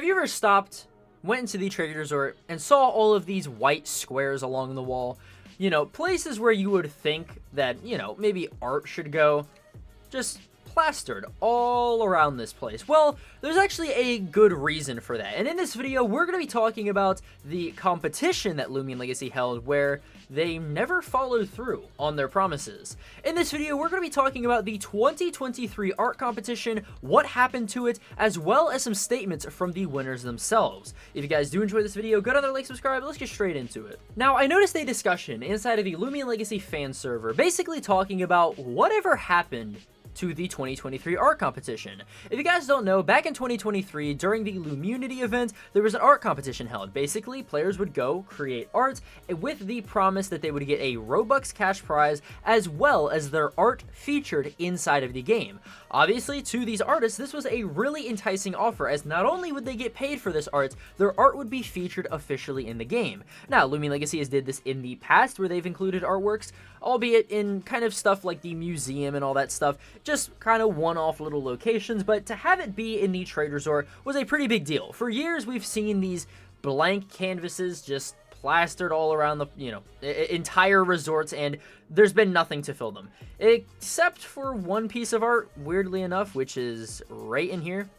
Have you ever stopped, went into the trade resort, and saw all of these white squares along the wall? You know, places where you would think that, maybe art should go. Just plastered all around this place. Well, there's actually a good reason for that. And in this video, we're going to be talking about the competition that Loomian Legacy held where they never followed through on their promises. In this video, we're going to be talking about the 2023 art competition, what happened to it, as well as some statements from the winners themselves. If you guys do enjoy this video, go down there, like, subscribe, let's get straight into it. Now, I noticed a discussion inside of the Loomian Legacy fan server, basically talking about whatever happened to the 2023 art competition. If you guys don't know, back in 2023, during the Loomunity event, there was an art competition held. Basically, players would go create art with the promise that they would get a Robux cash prize as well as their art featured inside of the game. Obviously, to these artists, this was a really enticing offer, as not only would they get paid for this art, their art would be featured officially in the game. Now, Loomian Legacy has did this in the past, where they've included artworks, albeit in kind of stuff like the museum and all that stuff, just kind of one-off little locations, but to have it be in the trade resort was a pretty big deal. For years, we've seen these blank canvases just plastered all around the, entire resorts, and there's been nothing to fill them. Except for one piece of art, weirdly enough, which is right in here.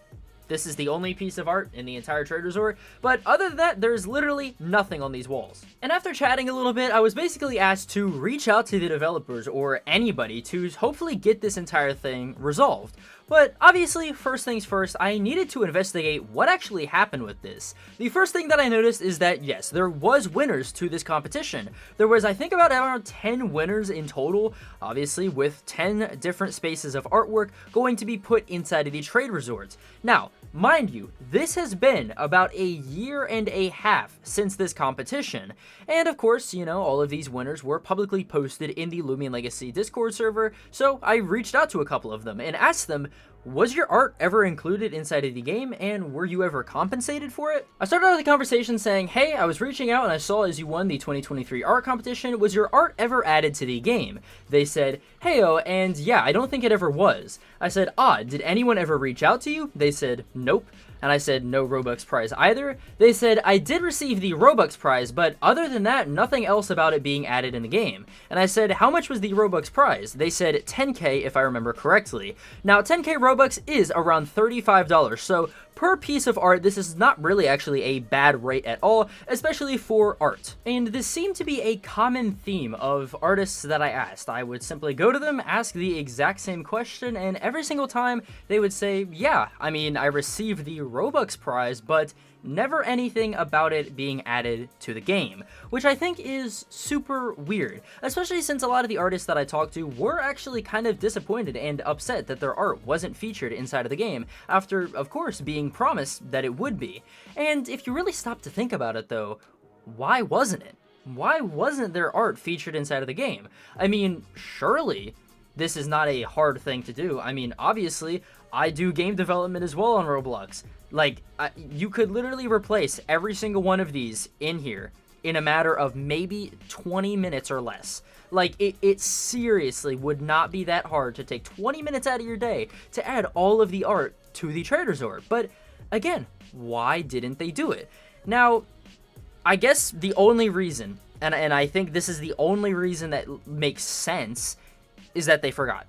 This is the only piece of art in the entire trade resort, but other than that, there's literally nothing on these walls. And after chatting a little bit, I was basically asked to reach out to the developers or anybody to hopefully get this entire thing resolved. But obviously, first things first, I needed to investigate what actually happened with this. The first thing that I noticed is that, yes, there was winners to this competition. There was, I think, about around 10 winners in total, obviously, with 10 different spaces of artwork going to be put inside of the trade resort. Now, mind you, this has been about a year and a half since this competition. And of course, all of these winners were publicly posted in the Loomian Legacy Discord server, so I reached out to a couple of them and asked them, was your art ever included inside of the game, and were you ever compensated for it? I started out the conversation saying, hey, I was reaching out and I saw as you won the 2023 art competition, was your art ever added to the game? They said, heyo, and yeah, I don't think it ever was. I said, did anyone ever reach out to you? They said, nope. And I said, no Robux prize either. They said, I did receive the Robux prize, but other than that, nothing else about it being added in the game. And I said, how much was the Robux prize? They said 10k if I remember correctly. Now, 10k Robux is around $35, so per piece of art, this is not really actually a bad rate at all, especially for art. And this seemed to be a common theme of artists that I asked. I would simply go to them, ask the exact same question, and every single time they would say, yeah, I mean, I received the Robux prize, but never anything about it being added to the game, which I think is super weird, especially since a lot of the artists that I talked to were actually kind of disappointed and upset that their art wasn't featured inside of the game, after, of course, being promised that it would be. And if you really stop to think about it though, why wasn't it? Why wasn't their art featured inside of the game? I mean, surely this is not a hard thing to do. I mean, obviously, I do game development as well on Roblox. Like, you could literally replace every single one of these in here in a matter of maybe 20 minutes or less. Like, it seriously would not be that hard to take 20 minutes out of your day to add all of the art to the trade resort. But again, why didn't they do it? Now, I guess the only reason, and I think this is the only reason that makes sense, is that they forgot.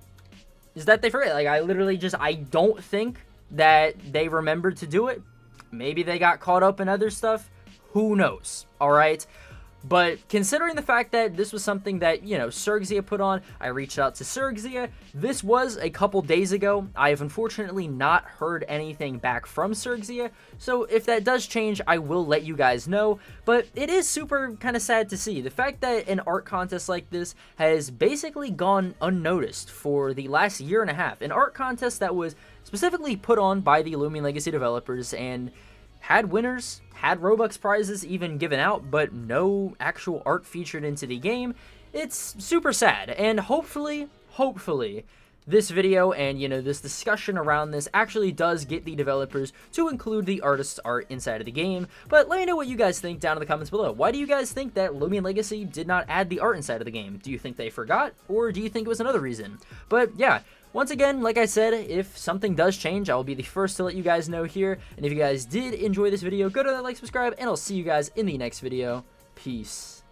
Like, I don't think that they remembered to do it. Maybe they got caught up in other stuff. Who knows? All right. But considering the fact that this was something that, Sergzia put on, I reached out to Sergzia. This was a couple days ago. I have unfortunately not heard anything back from Sergzia. So if that does change, I will let you guys know. But it is super kind of sad to see the fact that an art contest like this has basically gone unnoticed for the last year and a half. An art contest that was specifically put on by the Loomian Legacy developers and had winners, had Robux prizes even given out, but no actual art featured into the game. It's super sad, and hopefully, this video and, this discussion around this actually does get the developers to include the artist's art inside of the game. But let me know what you guys think down in the comments below. Why do you guys think that Loomian Legacy did not add the art inside of the game? Do you think they forgot, or do you think it was another reason? But yeah, Once again, like I said, if something does change, I will be the first to let you guys know here. And if you guys did enjoy this video, go to that like, subscribe, and I'll see you guys in the next video. Peace.